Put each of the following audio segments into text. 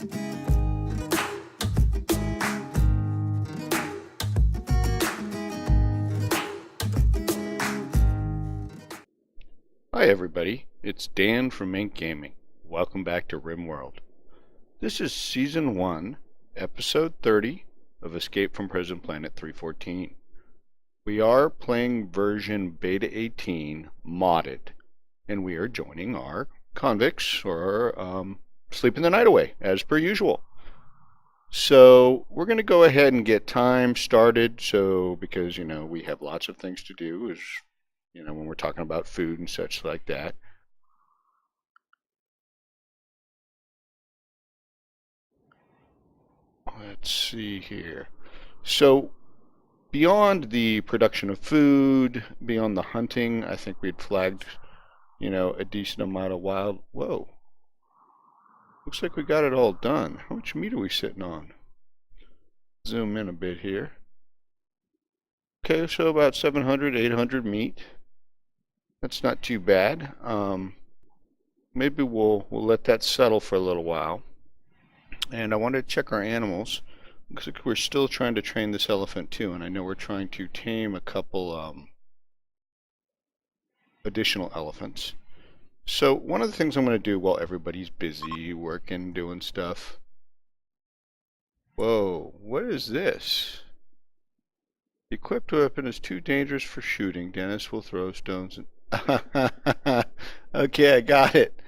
Hi everybody, it's Dan from Mink Gaming. Welcome back to Rimworld. This is Season 1, Episode 30 of Escape from Prison Planet 314. We are playing version Beta 18 modded, and we are joining our convicts, or sleeping the night away, as per usual. So we're going to go ahead and get time started, because, we have lots of things to do, when we're talking about food and such like that. Let's see here. So beyond the production of food, beyond the hunting, I think we'd flagged, a decent amount of wild. Whoa. Looks like we got it all done. How much meat are we sitting on? Zoom in a bit here. Okay, so about 700, 800 meat. That's not too bad. Maybe we'll let that settle for a little while. And I wanted to check our animals. Looks like we're still trying to train this elephant too, and I know we're trying to tame a couple additional elephants. So one of the things I'm going to do while everybody's busy working, doing stuff. Whoa, what is this? Equipped weapon is too dangerous for shooting. Dennis will throw stones. Okay, I got it.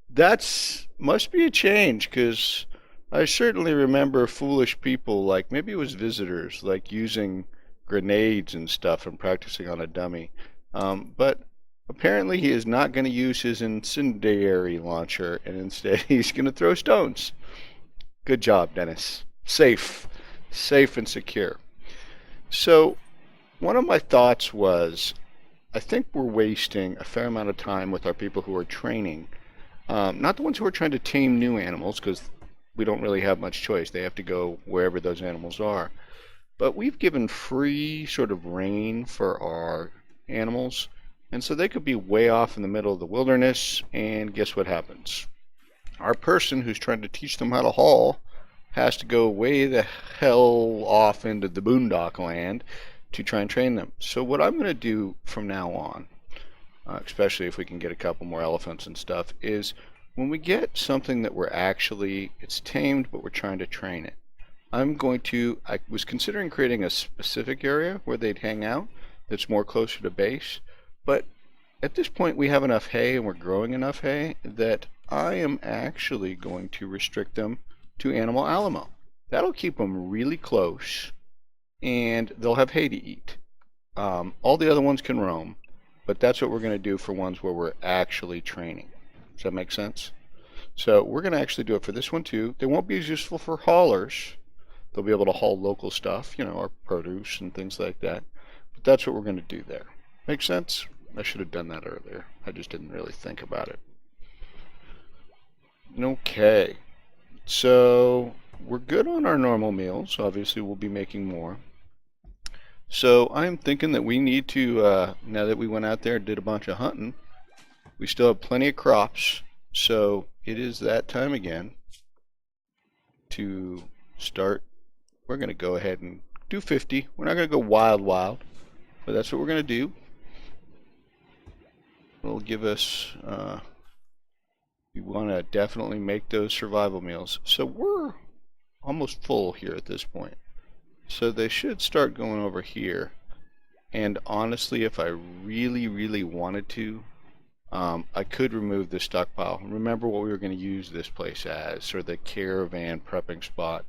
That's must be a change, because I certainly remember foolish people, like maybe it was visitors, like using grenades and stuff and practicing on a dummy. But apparently he is not going to use his incendiary launcher, and instead he's going to throw stones. Good job, Dennis. Safe and secure. So one of my thoughts was, I think we're wasting a fair amount of time with our people who are training. Not the ones who are trying to tame new animals, because we don't really have much choice. They have to go wherever those animals are. But we've given free sort of rein for our animals, and so they could be way off in the middle of the wilderness, and guess what happens? Our person who's trying to teach them how to haul has to go way the hell off into the boondock land to try and train them. So what I'm going to do from now on, especially if we can get a couple more elephants and stuff, is when we get something that it's tamed, but we're trying to train it, I was considering creating a specific area where they'd hang out that's more closer to base, but at this point we have enough hay and we're growing enough hay that I am actually going to restrict them to Animal Alamo. That'll keep them really close, and they'll have hay to eat. All the other ones can roam, but that's what we're going to do for ones where we're actually training. Does that make sense? So we're going to actually do it for this one too. They won't be as useful for haulers. They'll be able to haul local stuff, our produce and things like that. But that's what we're going to do there. Make sense? I should have done that earlier. I just didn't really think about it. Okay. So we're good on our normal meals. Obviously we'll be making more. So I'm thinking that we need to, now that we went out there and did a bunch of hunting, we still have plenty of crops. So it is that time again to start. We're going to go ahead and do 50. We're not going to go wild, but that's what we're going to do. It'll give us, we want to definitely make those survival meals. So we're almost full here at this point. So they should start going over here. And honestly, if I really, really wanted to, I could remove this stockpile. Remember what we were going to use this place as, or the caravan prepping spot.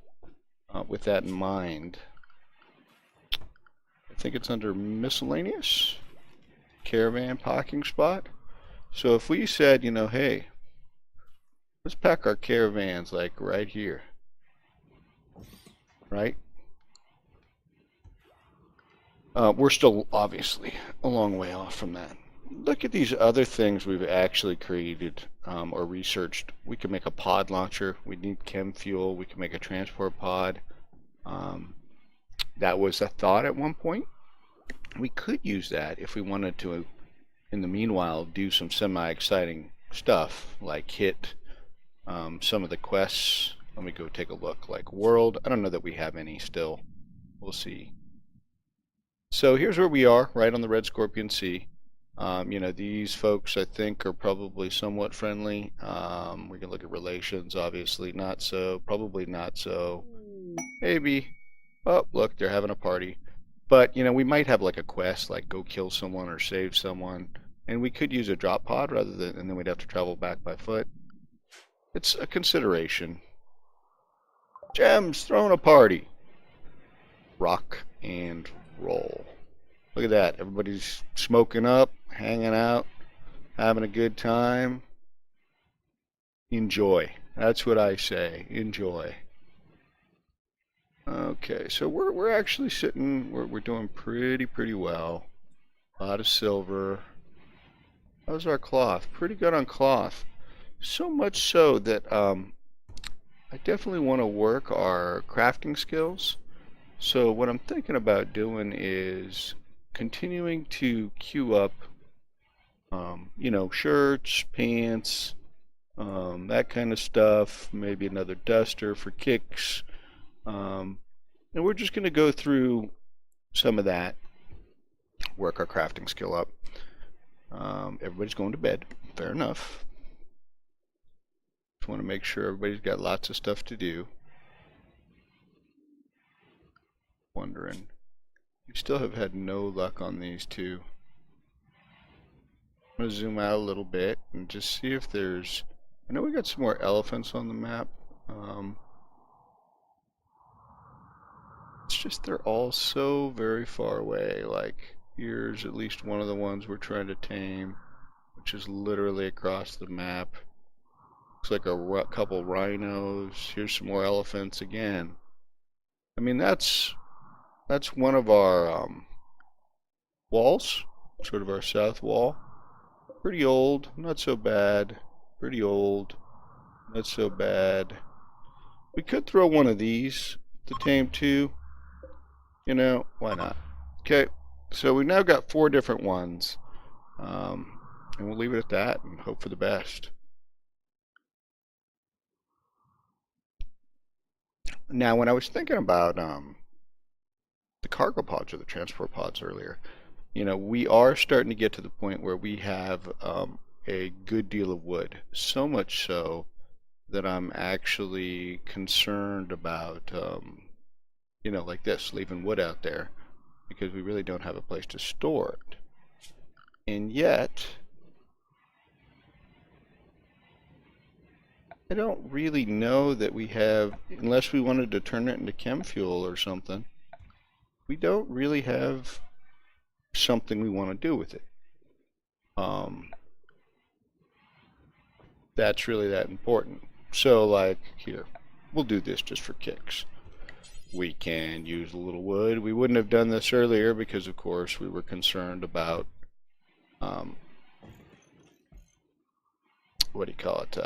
With that in mind, I think it's under miscellaneous, caravan parking spot. So if we said, hey, let's pack our caravans like right here, right? We're still obviously a long way off from that. Look at these other things we've actually created or researched. We can make a pod launcher. We need chem fuel. We can make a transport pod. That was a thought at one point. We could use that if we wanted to, in the meanwhile, do some semi-exciting stuff, like hit some of the quests Let me go take a look. Like world, I don't know that we have any still. We'll see. So here's where we are, right on the Red Scorpion Sea. These folks I think are probably somewhat friendly. We can look at relations, obviously not so, probably not so, maybe. Oh, look, they're having a party. But, we might have like a quest, like go kill someone or save someone. And we could use a drop pod and then we'd have to travel back by foot. It's a consideration. Gems, throwing a party. Rock and roll. Look at that. Everybody's smoking up, hanging out, having a good time. Enjoy. That's what I say. Enjoy. Okay, so we're actually sitting. We're doing pretty well. A lot of silver. How's our cloth? Pretty good on cloth. So much so that I definitely want to work our crafting skills. So what I'm thinking about doing is continuing to queue up, shirts, pants, that kind of stuff. Maybe another duster for kicks. And we're just going to go through some of that, work our crafting skill up. Everybody's going to bed. Fair enough. Just want to make sure everybody's got lots of stuff to do. Wondering. We still have had no luck on these two. I'm going to zoom out a little bit and just see if there's... I know we got some more elephants on the map. It's just they're all so very far away. Like, here's at least one of the ones we're trying to tame, which is literally across the map. Looks like a couple rhinos. Here's some more elephants again. I mean, that's one of our walls, sort of our south wall. Pretty old, not so bad. Pretty old, not so bad. We could throw one of these to tame too. Why not? Okay, so we've now got 4 different ones. And we'll leave it at that and hope for the best. Now, when I was thinking about the cargo pods or the transport pods earlier, we are starting to get to the point where we have a good deal of wood. So much so that I'm actually concerned about, like this, leaving wood out there, because we really don't have a place to store it. And yet, I don't really know that we have, unless we wanted to turn it into chem fuel or something, we don't really have something we want to do with it. That's really that important. So like here, we'll do this just for kicks. We can use a little wood. We wouldn't have done this earlier because of course we were concerned about what do you call it,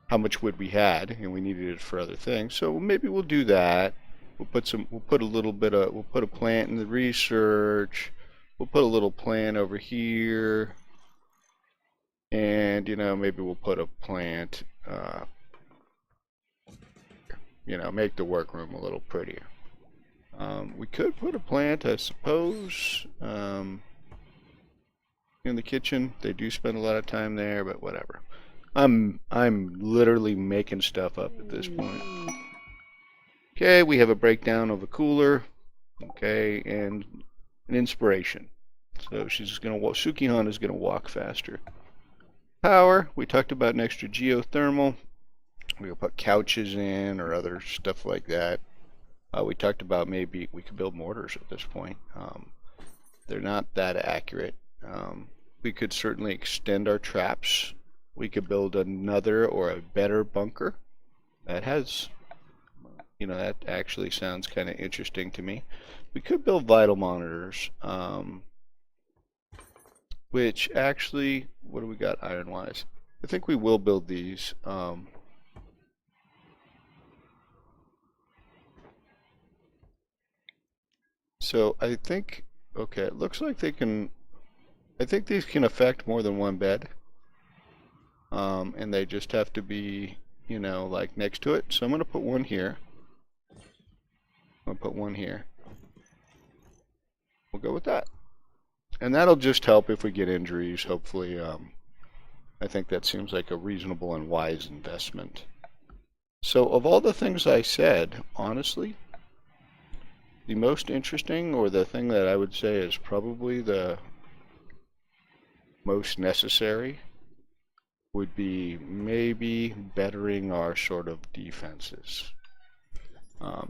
how much wood we had, and we needed it for other things. So maybe we'll do that. We'll put a plant in the research. We'll put a little plant over here. And, maybe we'll put a plant, make the workroom a little prettier. We could put a plant, I suppose, in the kitchen. They do spend a lot of time there, but whatever. I'm literally making stuff up at this point. Okay, we have a breakdown of a cooler. Okay, and an inspiration. So she's gonna walk. Sukihan is gonna walk faster. Power. We talked about an extra geothermal. We could put couches in or other stuff like that. We talked about maybe we could build mortars at this point. They're not that accurate. We could certainly extend our traps. We could build another or a better bunker. That has, that actually sounds kind of interesting to me. We could build vital monitors, which actually, what do we got iron-wise? I think we will build these. So I think, okay, it looks like they can, I think these can affect more than one bed. and they just have to be, like next to it. So I'm going to put one here. I'm going to put one here. We'll go with that. And that'll just help if we get injuries, hopefully. I think that seems like a reasonable and wise investment. So of all the things I said, honestly, the most interesting, or the thing that I would say is probably the most necessary, would be maybe bettering our sort of defenses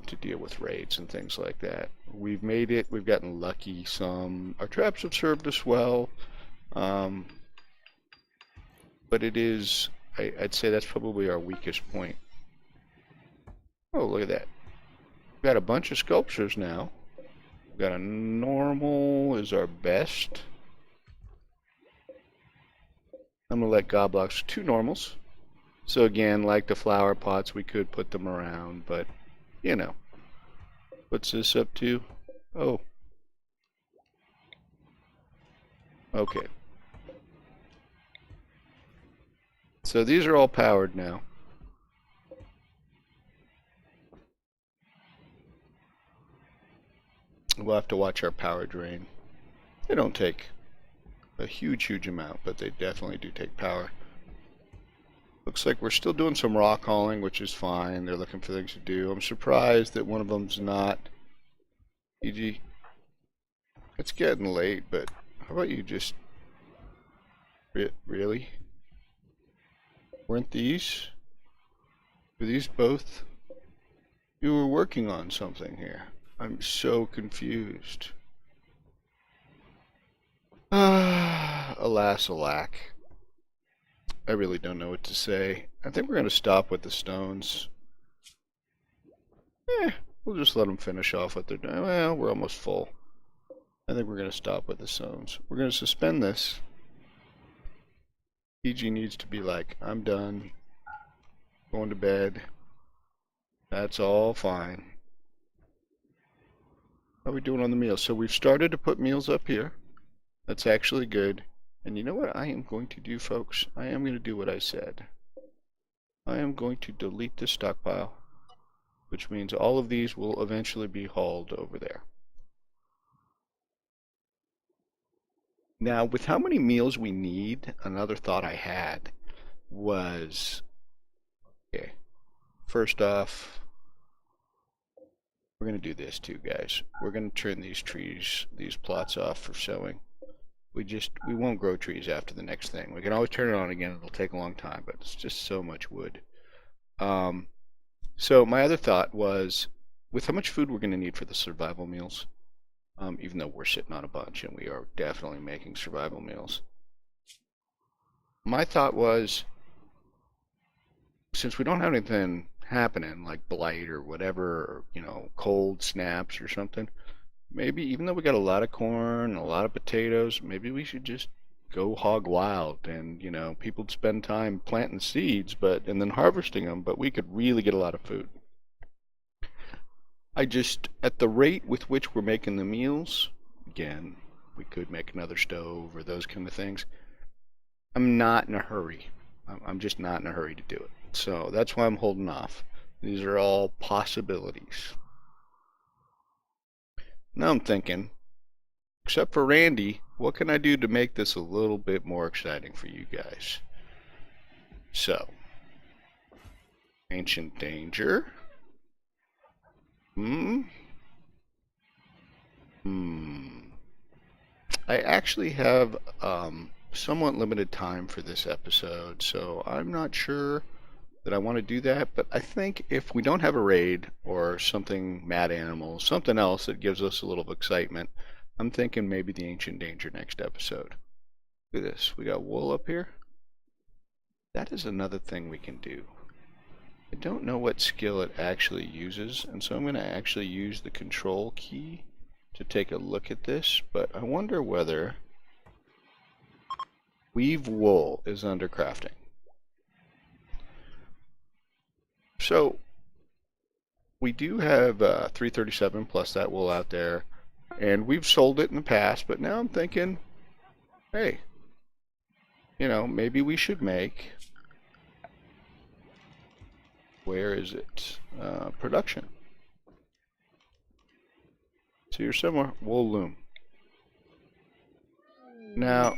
to deal with raids and things like that. We've made it, we've gotten lucky some. Our traps have served us well, but it is, I'd say that's probably our weakest point. Oh, look at that. We've got a bunch of sculptures now. We've got a normal is our best. I'm going to let Goblox 2 normals. So again, like the flower pots, we could put them around, but, What's this up to? Oh. Okay. So these are all powered now. We'll have to watch our power drain. They don't take a huge amount, but they definitely do take power. Looks like we're still doing some rock hauling, which is fine. They're looking for things to do. I'm surprised that one of them's not. E.g., it's getting late, but how about you just... Really? Weren't these? Were these both? You were working on something here. I'm so confused. Alas, alack. I really don't know what to say. I think we're going to stop with the stones. We'll just let them finish off what they're doing. Well, we're almost full. I think we're going to stop with the stones. We're going to suspend this. PG needs to be like, I'm done. Going to bed. That's all fine. How are we doing on the meals? So we've started to put meals up here. That's actually good. And you know what I am going to do, folks? I am going to do what I said. I am going to delete this stockpile, which means all of these will eventually be hauled over there. Now, with how many meals we need, another thought I had was, okay, first off, we're going to do this too, guys. We're going to turn these trees, these plots off for sowing. We won't grow trees after the next thing. We can always turn it on again. It'll take a long time, but it's just so much wood. So my other thought was, with how much food we're going to need for the survival meals, even though we're sitting on a bunch and we are definitely making survival meals. My thought was, since we don't have anything happening like blight or whatever, or, cold snaps or something, maybe even though we got a lot of corn, a lot of potatoes, maybe we should just go hog wild and, people spend time planting seeds and then harvesting them, but we could really get a lot of food. At the rate with which we're making the meals, again, we could make another stove or those kind of things. I'm not in a hurry. I'm just not in a hurry to do it. So that's why I'm holding off. These are all possibilities. Now I'm thinking, except for Randy, what can I do to make this a little bit more exciting for you guys? So, Ancient Danger. I actually have somewhat limited time for this episode, so I'm not sure that I want to do that, but I think if we don't have a raid or something, mad animals, something else that gives us a little excitement, I'm thinking maybe the Ancient Danger next episode. Look at this. We got wool up here. That is another thing we can do. I don't know what skill it actually uses, and so I'm going to actually use the control key to take a look at this, but I wonder whether weave wool is under crafting. So we do have 337 plus that wool out there, and we've sold it in the past, but now I'm thinking, hey, you know, maybe we should make, where is it? Production. So here somewhere, wool loom. Now,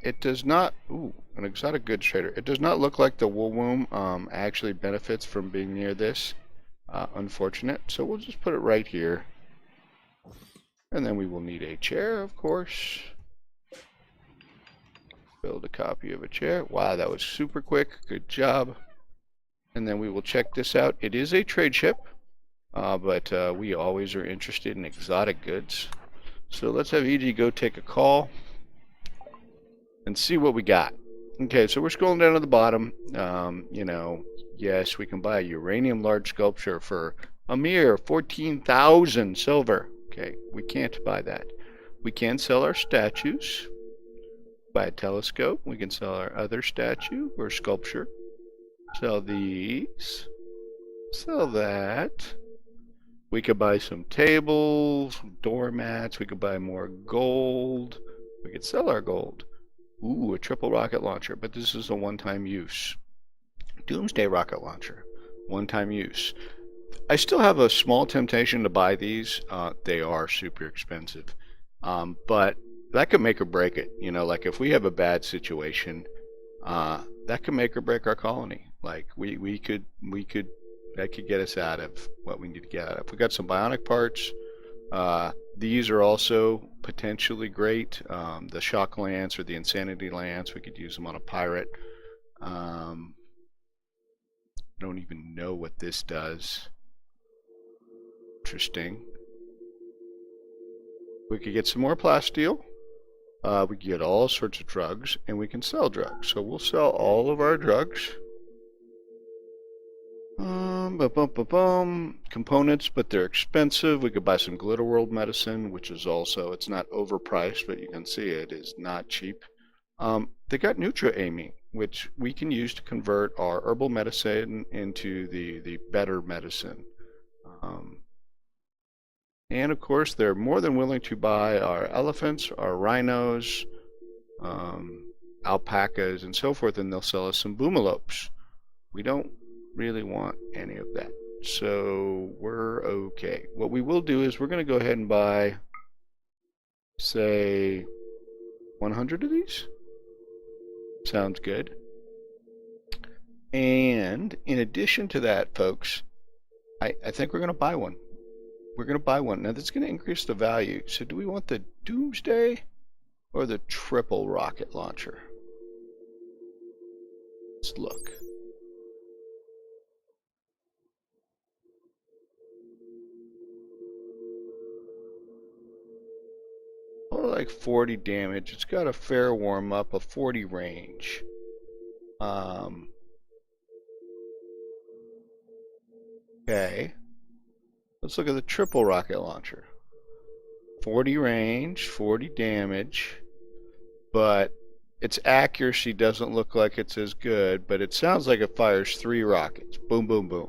it does not, ooh, an exotic goods trader. It does not look like the wool loom actually benefits from being near this. Unfortunate. So we'll just put it right here. And then we will need a chair, of course. Build a copy of a chair. Wow, that was super quick. Good job. And then we will check this out. It is a trade ship, but we always are interested in exotic goods. So let's have EG go take a call and see what we got. Okay, so we're scrolling down to the bottom. You know, yes, we can buy a uranium large sculpture for a mere 14,000 silver. Okay, we can't buy that. We can sell our statues. Buy a telescope. We can sell our other statue or sculpture. Sell these. Sell that. We could buy some tables, doormats. We could buy more gold. We could sell our gold. Ooh, a triple rocket launcher, but this is a one-time use. Doomsday rocket launcher, one-time use. I still have a small temptation to buy these. They are super expensive, but that could make or break it. You know, like if we have a bad situation, that could make or break our colony. Like we could that could get us out of what we need to get out of. We got some bionic parts. These are also potentially great. The shock lance or the insanity lance, we could use them on a pirate. I don't even know what this does. Interesting. We could get some more plasteel. We could get all sorts of drugs, and we can sell drugs. So we'll sell all of our drugs. Components, but they're expensive. We could buy some Glitter World medicine, which is also, it's not overpriced, but you can see it is not cheap. They got Nutra Amy, which we can use to convert our herbal medicine into the better medicine. And of course, they're more than willing to buy our elephants, our rhinos, alpacas, and so forth, and they'll sell us some boomalopes. We don't really want any of that, so we're okay. What we will do is we're going to go ahead and buy, say, 100 of these. Sounds good. And in addition to that, folks, I think we're going to buy one. We're going to buy one. Now, that's going to increase the value. So do we want the Doomsday or the triple rocket launcher? Let's look. Oh, like 40 damage. It's got a fair warm up, a 40 range. Okay. Let's look at the triple rocket launcher. 40 range, 40 damage, but its accuracy doesn't look like it's as good, but it sounds like it fires 3 rockets. Boom, boom, boom.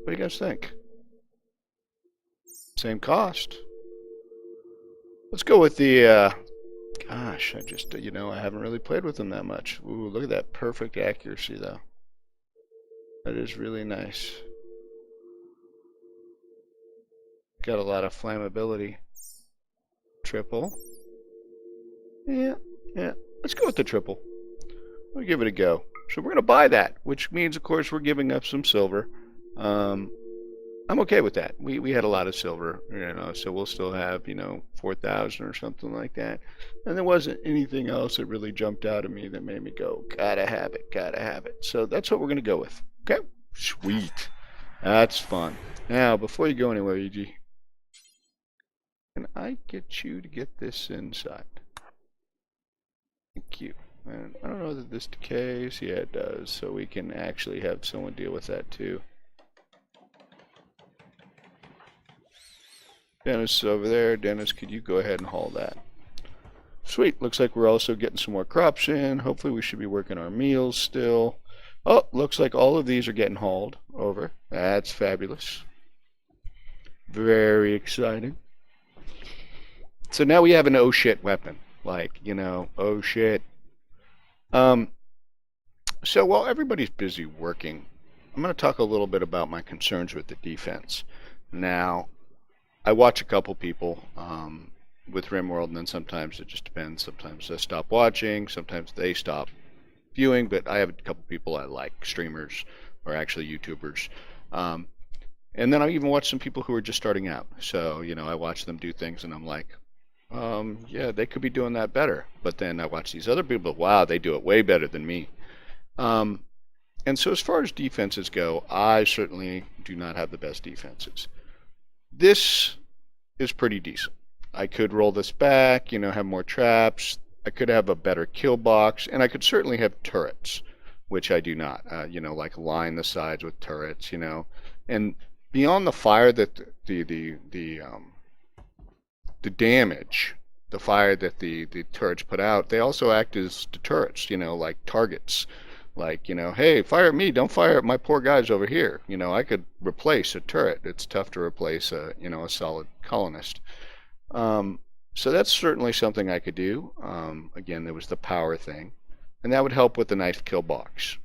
What do you guys think? Same cost. Let's go with the, gosh, I just, you know, I haven't really played with them that much. Ooh, look at that perfect accuracy, though. That is really nice. Got a lot of flammability. Triple. Yeah. Let's go with the triple. We'll give it a go. So we're going to buy that, which means, of course, we're giving up some silver. I'm okay with that. We had a lot of silver, you know, so we'll still have, you know, 4,000 or something like that. And there wasn't anything else that really jumped out at me that made me go, gotta have it, gotta have it. So that's what we're going to go with. Okay? Sweet. That's fun. Now, before you go anywhere, EG, can I get you to get this inside? Thank you. And I don't know that this decays. Yeah, it does. So we can actually have someone deal with that too. Dennis is over there. Dennis, could you go ahead and haul that? Sweet. Looks like we're also getting some more crops in. Hopefully we should be working our meals still. Oh, looks like all of these are getting hauled over. That's fabulous. Very exciting. So now we have an oh shit weapon. Like, oh shit. Um, so while everybody's busy working, I'm going to talk a little bit about my concerns with the defense. Now, I watch a couple people with Rimworld, and then sometimes it just depends. Sometimes I stop watching, sometimes they stop viewing, but I have a couple people I like, streamers or actually YouTubers. Um, and then I even watch some people who are just starting out. So, I watch them do things and I'm like, yeah, they could be doing that better. But then I watch these other people, wow, they do it way better than me. Um, and so as far as defenses go, I certainly do not have the best defenses. This is pretty decent. I could roll this back, have more traps. I could have a better kill box, and I could certainly have turrets, which I do not. Like line the sides with turrets, and beyond the fire that the damage, the fire that the turrets put out, they also act as deterrents, like targets. Like, hey, fire at me, don't fire at my poor guys over here. I could replace a turret. It's tough to replace a solid colonist. Um, so that's certainly something I could do. Again, there was the power thing, and that would help with the nice kill box.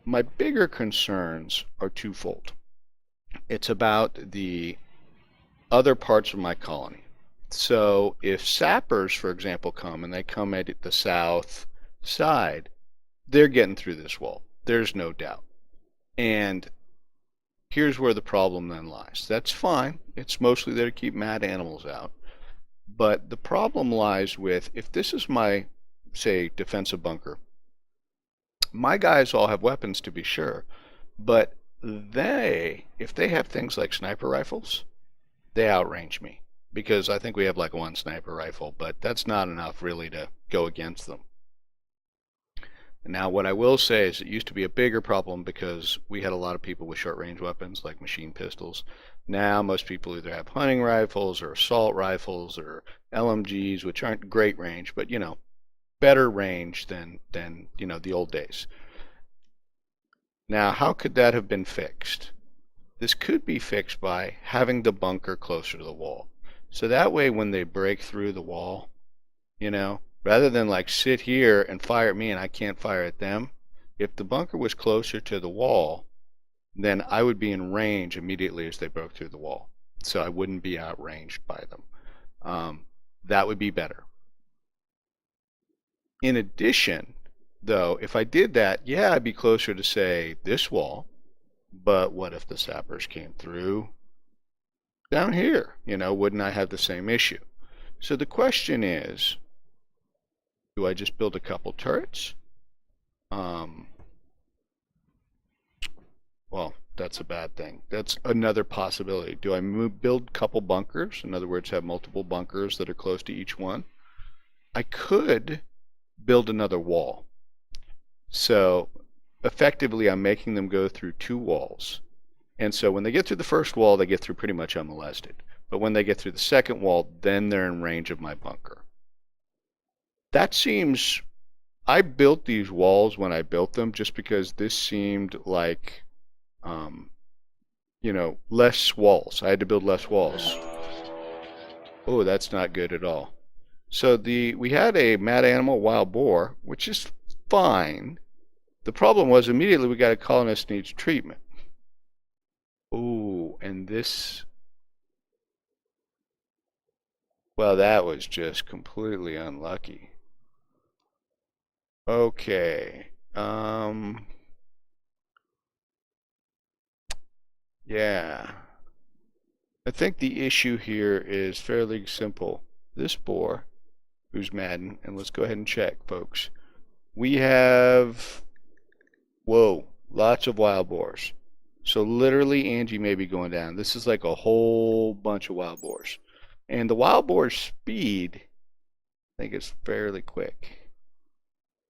My bigger concerns are twofold. It's about the other parts of my colony. So if sappers, for example, come and they come at the south side, they're getting through this wall. There's no doubt. And here's where the problem then lies. That's fine. It's mostly there to keep mad animals out. But the problem lies with, if this is my, say, defensive bunker, my guys all have weapons to be sure, but if they have things like sniper rifles, they outrange me. Because I think we have like one sniper rifle, but that's not enough really to go against them. Now, what I will say is it used to be a bigger problem because we had a lot of people with short-range weapons like machine pistols. Now, most people either have hunting rifles or assault rifles or LMGs, which aren't great range, but, better range than the old days. Now, how could that have been fixed? This could be fixed by having the bunker closer to the wall. So that way, when they break through the wall, rather than like sit here and fire at me and I can't fire at them, if the bunker was closer to the wall, then I would be in range immediately as they broke through the wall. So I wouldn't be outranged by them. That would be better. In addition, though, if I did that, yeah, I'd be closer to, say, this wall. But what if the sappers came through down here? Wouldn't I have the same issue? So the question is, do I just build a couple turrets? Well, that's a bad thing. That's another possibility. Do I build a couple bunkers? In other words, have multiple bunkers that are close to each one? I could build another wall. So effectively, I'm making them go through two walls. And so when they get through the first wall, they get through pretty much unmolested. But when they get through the second wall, then they're in range of my bunker. That seems... I built these walls when I built them just because this seemed like, less walls. I had to build less walls. Oh, that's not good at all. So we had a mad animal wild boar, which is fine. The problem was immediately we got a colonist needs treatment. Oh, and this... Well, that was just completely unlucky. Okay. Yeah. I think the issue here is fairly simple. This boar, who's Madden, and let's go ahead and check, folks. We have, whoa, lots of wild boars. So literally Angie may be going down. This is like a whole bunch of wild boars. And the wild boar's speed, I think it's fairly quick.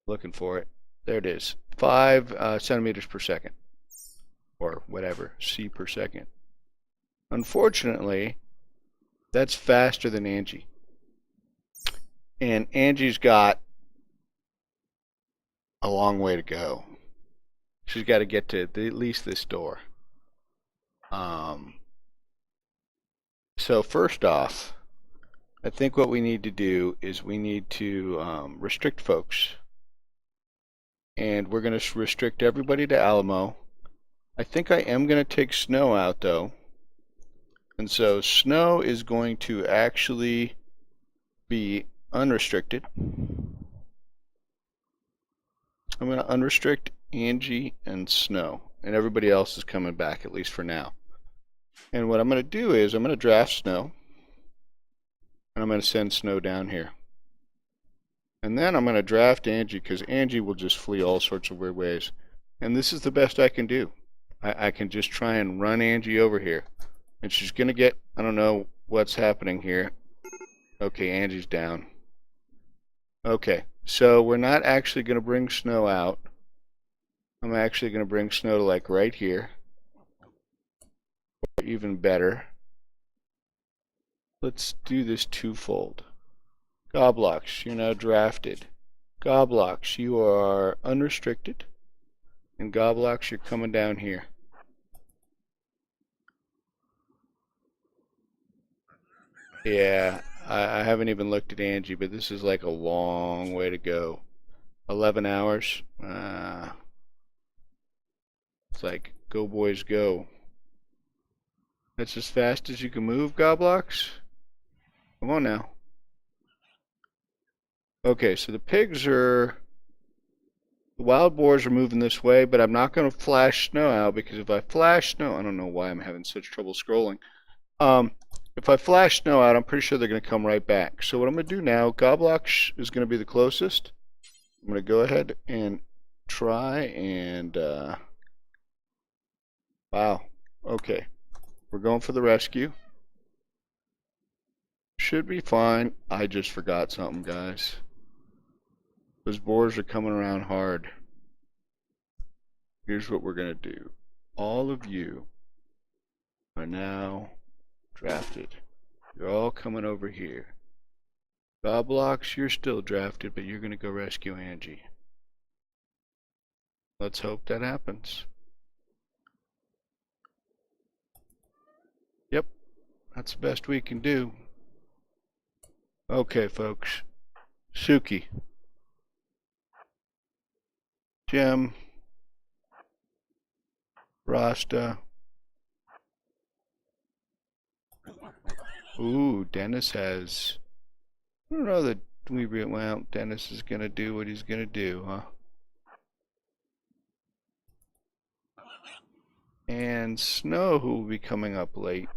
Looking for it. There it is. 5 centimeters per second. Or whatever, C per second. Unfortunately, that's faster than Angie. And Angie's got a long way to go. She's got to get to at least this door. So first off, I think what we need to do is we need to restrict folks. And we're going to restrict everybody to Alamo. I think I am going to take Snow out, though. And so Snow is going to actually be unrestricted. I'm going to unrestrict Angie and Snow. And everybody else is coming back, at least for now. And what I'm going to do is I'm going to draft Snow. And I'm going to send Snow down here. And then I'm going to draft Angie, because Angie will just flee all sorts of weird ways. And this is the best I can do. I can just try and run Angie over here. And she's going to get, I don't know what's happening here. Okay, Angie's down. Okay, so we're not actually going to bring Snow out. I'm actually going to bring Snow to like right here. Or even better. Let's do this twofold. Goblox, you're now drafted. Goblox, you are unrestricted. And Goblox, you're coming down here. Yeah, I haven't even looked at Angie, but this is like a long way to go. 11 hours. It's like, go boys, go. That's as fast as you can move, Goblox? Come on now. Okay, so the pigs are... The wild boars are moving this way, but I'm not going to flash Snow out, because if I flash Snow... I don't know why I'm having such trouble scrolling. If I flash Snow out, I'm pretty sure they're going to come right back. So what I'm going to do now, Goblox is going to be the closest. I'm going to go ahead and try and... Wow. Okay. We're going for the rescue. Should be fine. I just forgot something, guys. Those boars are coming around hard. Here's what we're going to do. All of you are now... drafted. You're all coming over here. Goblox, you're still drafted, but you're going to go rescue Angie. Let's hope that happens. Yep, that's the best we can do. Okay, folks. Suki. Jem. Rasta. Ooh, Dennis has... I don't know that well, Dennis is going to do what he's going to do, huh? And Snow, who will be coming up late.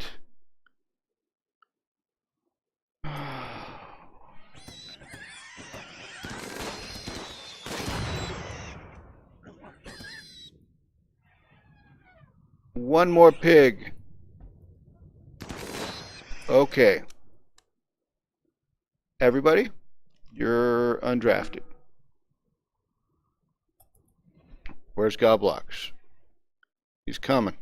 One more pig. Okay. Everybody, you're undrafted. Where's Goblox? He's coming.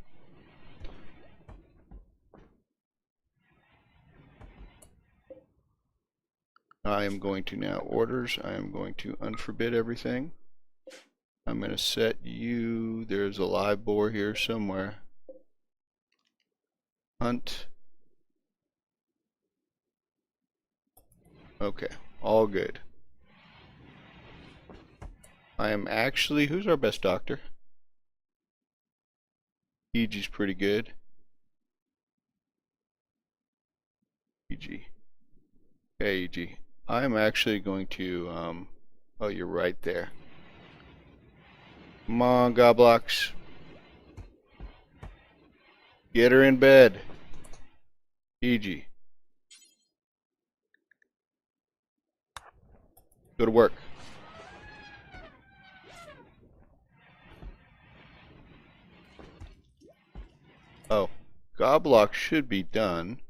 I am going to now orders. I am going to unforbid everything. I'm going to set you. There's a live boar here somewhere. Hunt. Okay, all good. I am actually, who's our best doctor? EG's pretty good. EG. Hey, EG. I am actually going to, oh, you're right there. Come on, Goblox. Get her in bed. EG. Go to work. Oh, Goblox should be done.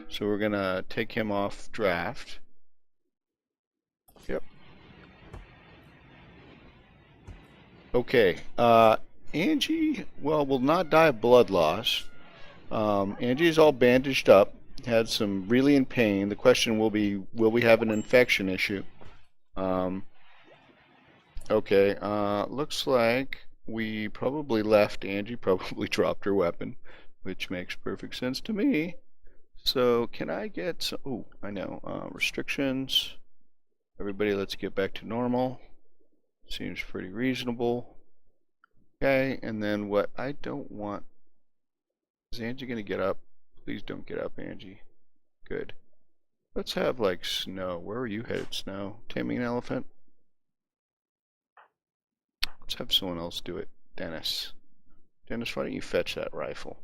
So we're gonna take him off draft. Yep. Okay. Angie, well, will not die of blood loss. Angie is all bandaged up. Had some really in pain. The question will be, will we have an infection issue? Okay. Looks like we probably left. Angie probably dropped her weapon, which makes perfect sense to me. So can I get some, oh, I know, restrictions. Everybody, let's get back to normal. Seems pretty reasonable. Okay, and then what I don't want, is Angie gonna get up? Please don't get up, Angie. Good. Let's have like Snow. Where are you headed, Snow? Taming an elephant? Let's have someone else do it. Dennis. Dennis, why don't you fetch that rifle?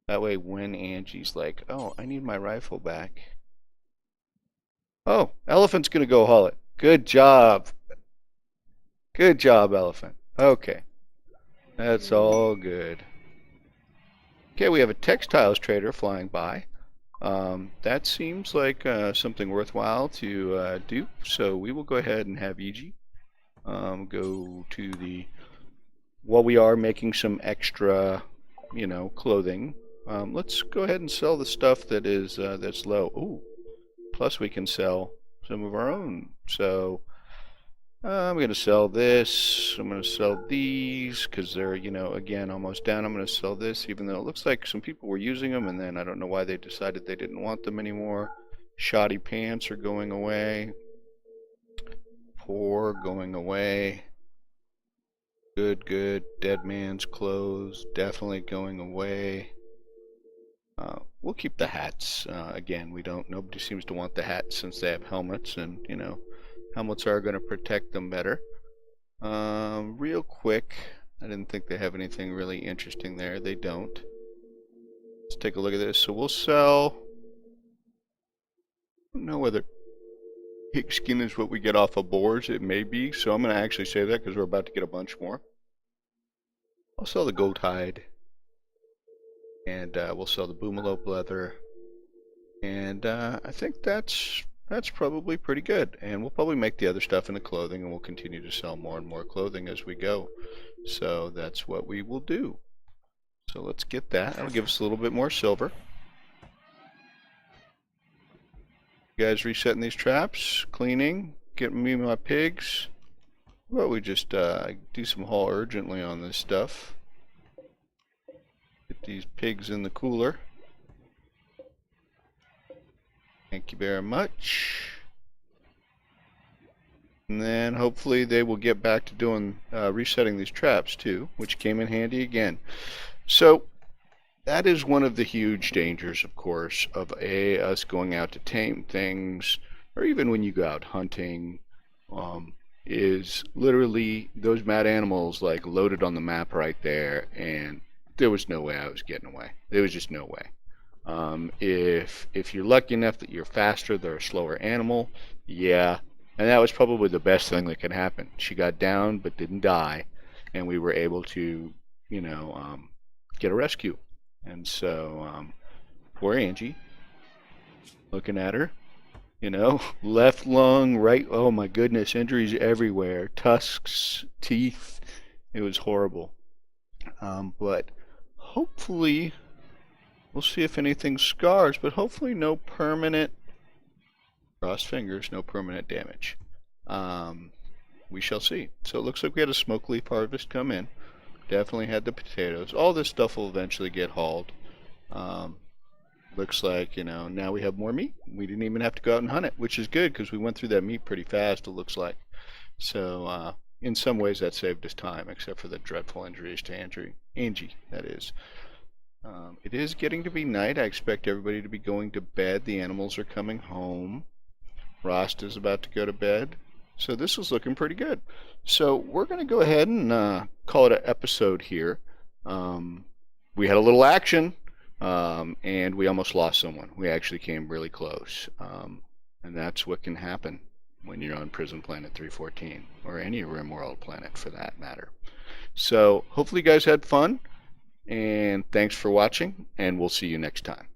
That way when Angie's like, oh, I need my rifle back. Oh, elephant's gonna go haul it. Good job. Good job, elephant. Okay. That's all good. Okay, we have a textiles trader flying by. That seems like something worthwhile to do. So we will go ahead and have EG go to the, while we are making some extra, clothing. Let's go ahead and sell the stuff that is that's low. Ooh, plus we can sell some of our own. So I'm going to sell this. I'm going to sell these because they're, again, almost down. I'm going to sell this even though it looks like some people were using them and then I don't know why they decided they didn't want them anymore. Shoddy pants are going away. Poor going away. Good, good. Dead man's clothes definitely going away. We'll keep the hats. Again, nobody seems to want the hats since they have helmets and, helmets are going to protect them better. Real quick, I didn't think they have anything really interesting there. They don't. Let's take a look at this. So we'll sell, I don't know whether pigskin is what we get off of boars. It may be. So I'm going to actually say that because we're about to get a bunch more. I'll sell the goat hide. And we'll sell the boomalope leather. And I think that's probably pretty good. And we'll probably make the other stuff into clothing and we'll continue to sell more and more clothing as we go. So that's what we will do. So let's get that. That'll give us a little bit more silver. You guys resetting these traps, cleaning, getting me my pigs. Well, we just do some haul urgently on this stuff. Get these pigs in the cooler. Thank you very much. And then hopefully they will get back to doing resetting these traps too, which came in handy again. So that is one of the huge dangers, of course, of us going out to tame things, or even when you go out hunting, is literally those mad animals like loaded on the map right there, and there was no way I was getting away. There was just no way. If you're lucky enough that you're faster, they're a slower animal, yeah. And that was probably the best thing that could happen. She got down but didn't die, and we were able to, get a rescue. And so, poor Angie, looking at her, left lung, right, oh my goodness, injuries everywhere, tusks, teeth, it was horrible. But hopefully, we'll see if anything scars, but hopefully no permanent, cross fingers, no permanent damage. We shall see. So it looks like we had a smoke leaf harvest come in. Definitely had the potatoes. All this stuff will eventually get hauled. Looks like, now we have more meat. We didn't even have to go out and hunt it, which is good because we went through that meat pretty fast, it looks like. So, in some ways that saved us time, except for the dreadful injuries to Angie, that is. It is getting to be night. I expect everybody to be going to bed. The animals are coming home. Rost is about to go to bed. So this is looking pretty good. So we're going to go ahead and call it an episode here. We had a little action, and we almost lost someone. We actually came really close. And that's what can happen when you're on Prison Planet 314, or any Rimworld planet for that matter. So hopefully you guys had fun, and thanks for watching, and we'll see you next time.